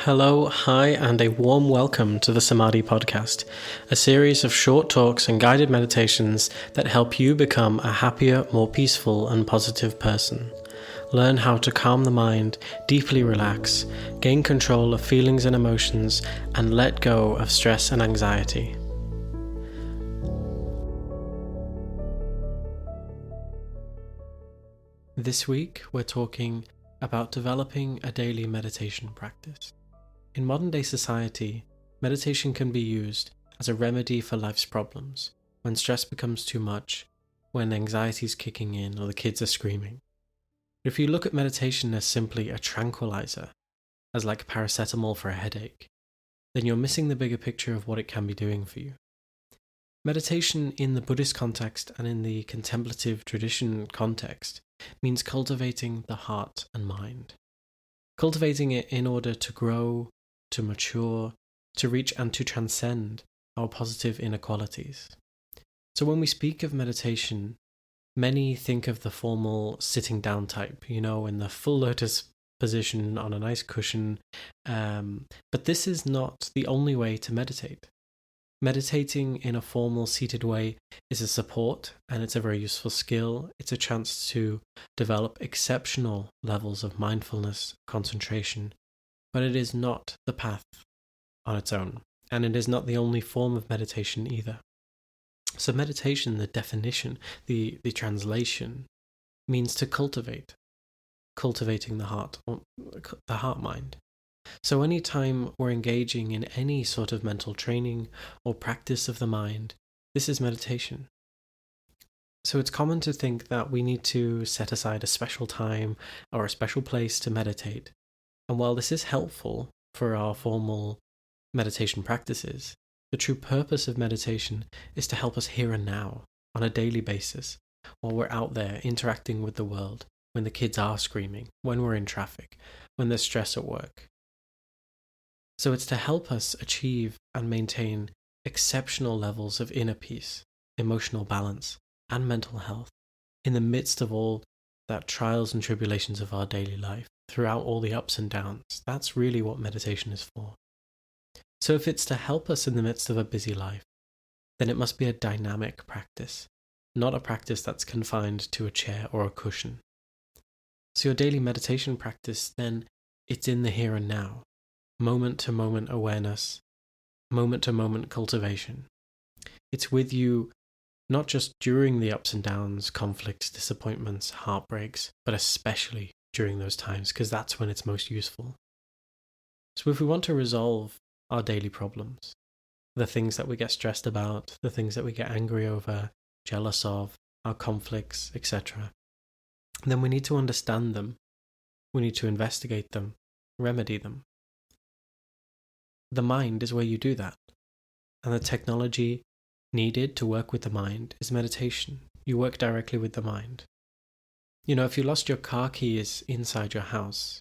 Hello, hi, and a warm welcome to the Samadhi Podcast, a series of short talks and guided meditations that help you become a happier, more peaceful, and positive person. Learn how to calm the mind, deeply relax, gain control of feelings and emotions, and let go of stress and anxiety. This week, we're talking about developing a daily meditation practice. In modern-day society, meditation can be used as a remedy for life's problems, when stress becomes too much, when anxiety is kicking in or the kids are screaming. If you look at meditation as simply a tranquilizer, as like paracetamol for a headache, then you're missing the bigger picture of what it can be doing for you. Meditation in the Buddhist context and in the contemplative tradition context means cultivating the heart and mind. Cultivating it in order to grow, to mature, to reach and to transcend our positive inequalities. So when we speak of meditation, many think of the formal sitting down type, in the full lotus position on a nice cushion. But this is not the only way to meditate. Meditating in a formal seated way is a support, and it's a very useful skill. It's a chance to develop exceptional levels of mindfulness, concentration, but it is not the path on its own, and it is not the only form of meditation either. So meditation, the definition, the translation, means to cultivating the heart, or the heart-mind. So anytime we're engaging in any sort of mental training or practice of the mind, this is meditation. So it's common to think that we need to set aside a special time or a special place to meditate. And while this is helpful for our formal meditation practices, the true purpose of meditation is to help us here and now on a daily basis while we're out there interacting with the world, when the kids are screaming, when we're in traffic, when there's stress at work. So it's to help us achieve and maintain exceptional levels of inner peace, emotional balance, and mental health in the midst of all that trials and tribulations of our daily life, throughout all the ups and downs. That's really what meditation is for. So if it's to help us in the midst of a busy life, then it must be a dynamic practice, not a practice that's confined to a chair or a cushion. So your daily meditation practice, then, it's in the here and now. Moment-to-moment awareness, moment-to-moment cultivation. It's with you not just during the ups and downs, conflicts, disappointments, heartbreaks, but especially during those times, because that's when it's most useful. So if we want to resolve our daily problems, the things that we get stressed about, the things that we get angry over, jealous of, our conflicts, etc., then we need to understand them. We need to investigate them, remedy them. The mind is where you do that. And the technology needed to work with the mind is meditation. You work directly with the mind. If you lost your car keys inside your house,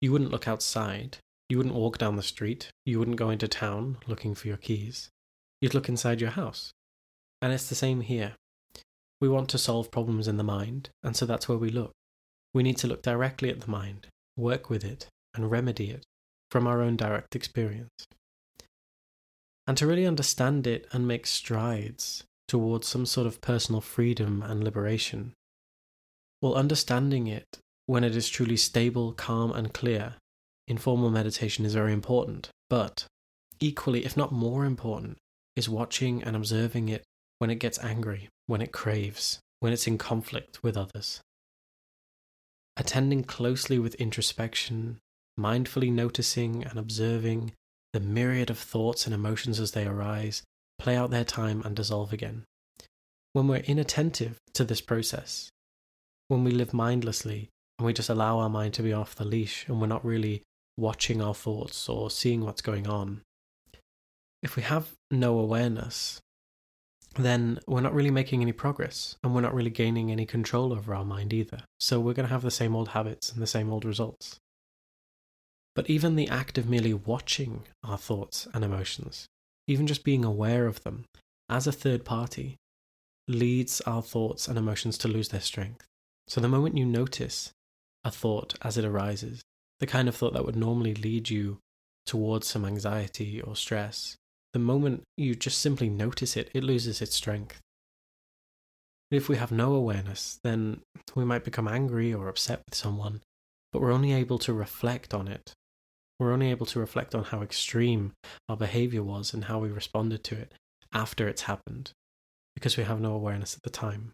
you wouldn't look outside. You wouldn't walk down the street. You wouldn't go into town looking for your keys. You'd look inside your house. And it's the same here. We want to solve problems in the mind, and so that's where we look. We need to look directly at the mind, work with it, and remedy it from our own direct experience. And to really understand it and make strides towards some sort of personal freedom and liberation, well, understanding it when it is truly stable, calm, and clear in formal meditation is very important. But equally, if not more important, is watching and observing it when it gets angry, when it craves, when it's in conflict with others. Attending closely with introspection, mindfully noticing and observing the myriad of thoughts and emotions as they arise, play out their time, and dissolve again. When we're inattentive to this process, when we live mindlessly and we just allow our mind to be off the leash and we're not really watching our thoughts or seeing what's going on, if we have no awareness, then we're not really making any progress and we're not really gaining any control over our mind either. So we're going to have the same old habits and the same old results. But even the act of merely watching our thoughts and emotions, even just being aware of them as a third party, leads our thoughts and emotions to lose their strength. So the moment you notice a thought as it arises, the kind of thought that would normally lead you towards some anxiety or stress, the moment you just simply notice it, it loses its strength. If we have no awareness, then we might become angry or upset with someone, but we're only able to reflect on it. We're only able to reflect on how extreme our behavior was and how we responded to it after it's happened, because we have no awareness at the time.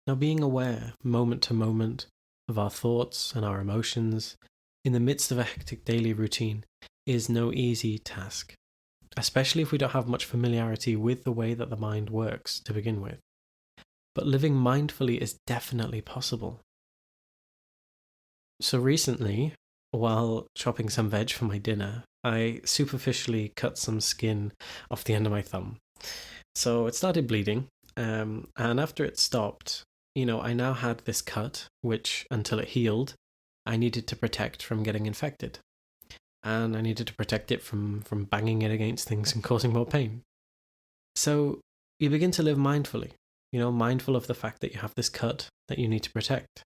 Now, being aware moment to moment of our thoughts and our emotions in the midst of a hectic daily routine is no easy task, especially if we don't have much familiarity with the way that the mind works to begin with. But living mindfully is definitely possible. So recently, while chopping some veg for my dinner, I superficially cut some skin off the end of my thumb. So it started bleeding, and after it stopped, I now had this cut, which, until it healed, I needed to protect from getting infected. And I needed to protect it from banging it against things and causing more pain. So you begin to live mindfully, mindful of the fact that you have this cut that you need to protect.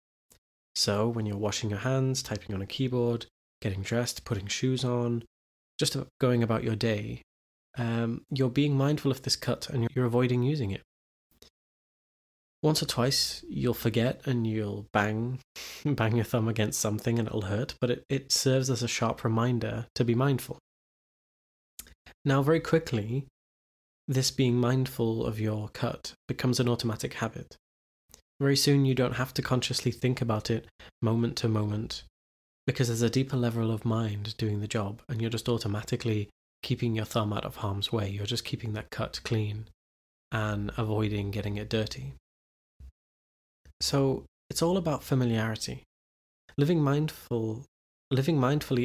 So when you're washing your hands, typing on a keyboard, getting dressed, putting shoes on, just going about your day, you're being mindful of this cut and you're avoiding using it. Once or twice you'll forget and you'll bang your thumb against something and it'll hurt, but it serves as a sharp reminder to be mindful. Now, very quickly, this being mindful of your cut becomes an automatic habit. Very soon you don't have to consciously think about it moment to moment, because there's a deeper level of mind doing the job, and you're just automatically keeping your thumb out of harm's way. You're just keeping that cut clean and avoiding getting it dirty. So it's all about familiarity. Living mindfully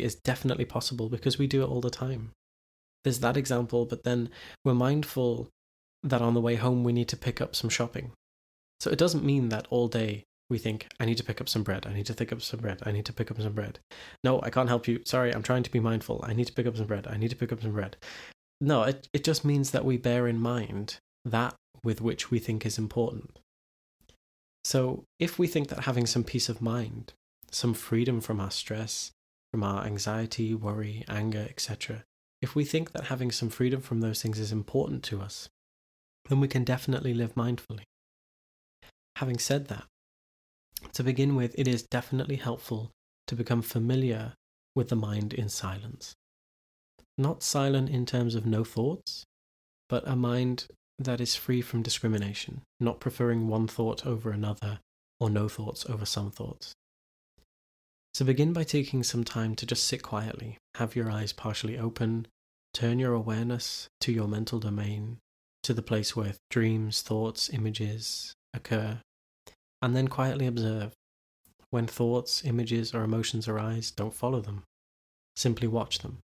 is definitely possible because we do it all the time. There's that example, but then we're mindful that on the way home we need to pick up some shopping. So it doesn't mean that all day we think, I need to pick up some bread, I need to pick up some bread, I need to pick up some bread. No, I can't help you. Sorry, I'm trying to be mindful. I need to pick up some bread. I need to pick up some bread. No, it just means that we bear in mind that with which we think is important. So if we think that having some peace of mind, some freedom from our stress, from our anxiety, worry, anger, etc., if we think that having some freedom from those things is important to us, then we can definitely live mindfully. Having said that, to begin with, it is definitely helpful to become familiar with the mind in silence. Not silent in terms of no thoughts, but a mind that is free from discrimination, not preferring one thought over another or no thoughts over some thoughts. So begin by taking some time to just sit quietly, have your eyes partially open, turn your awareness to your mental domain, to the place where dreams, thoughts, images occur, and then quietly observe. When thoughts, images, or emotions arise, don't follow them. Simply watch them.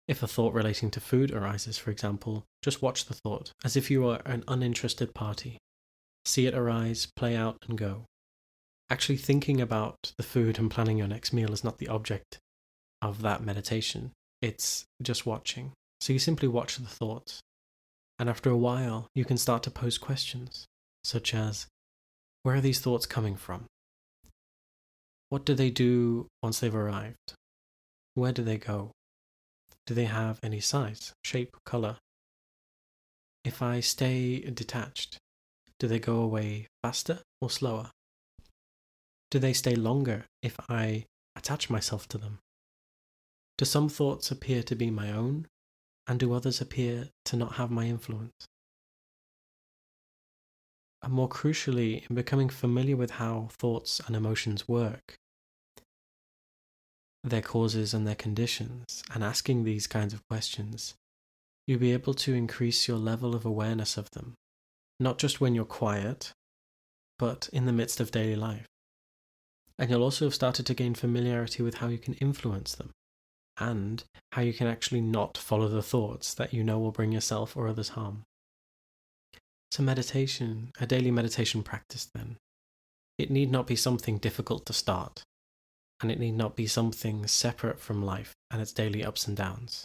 If a thought relating to food arises, for example, just watch the thought, as if you were an uninterested party. See it arise, play out, and go. Actually thinking about the food and planning your next meal is not the object of that meditation. It's just watching. So you simply watch the thoughts. And after a while, you can start to pose questions, such as, where are these thoughts coming from? What do they do once they've arrived? Where do they go? Do they have any size, shape, color? If I stay detached, do they go away faster or slower? Do they stay longer if I attach myself to them? Do some thoughts appear to be my own, and do others appear to not have my influence? And more crucially, in becoming familiar with how thoughts and emotions work, their causes and their conditions, and asking these kinds of questions, you'll be able to increase your level of awareness of them, not just when you're quiet, but in the midst of daily life. And you'll also have started to gain familiarity with how you can influence them, and how you can actually not follow the thoughts that you know will bring yourself or others harm. So meditation, a daily meditation practice then, it need not be something difficult to start, and it need not be something separate from life and its daily ups and downs.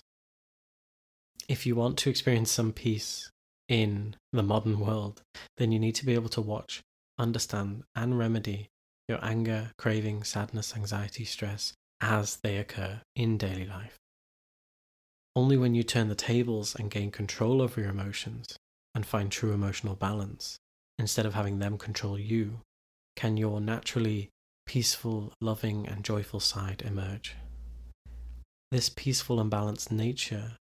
If you want to experience some peace in the modern world, then you need to be able to watch, understand, and remedy your anger, craving, sadness, anxiety, stress, as they occur in daily life. Only when you turn the tables and gain control over your emotions and find true emotional balance, instead of having them control you, can your naturally peaceful, loving, and joyful side emerge. This peaceful and balanced nature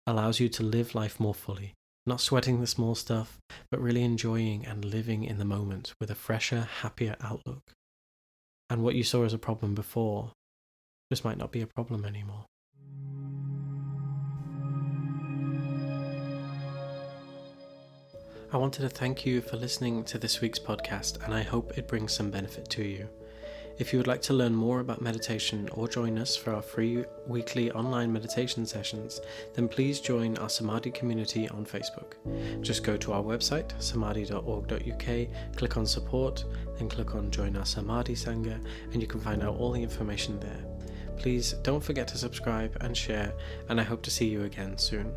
allows you to live life more fully, not sweating the small stuff, but really enjoying and living in the moment with a fresher, happier outlook. And what you saw as a problem before just might not be a problem anymore. I wanted to thank you for listening to this week's podcast, and I hope it brings some benefit to you. If you would like to learn more about meditation or join us for our free weekly online meditation sessions, then please join our Samadhi community on Facebook. Just go to our website, samadhi.org.uk, click on support, then click on join our Samadhi Sangha, and you can find out all the information there. Please don't forget to subscribe and share, and I hope to see you again soon.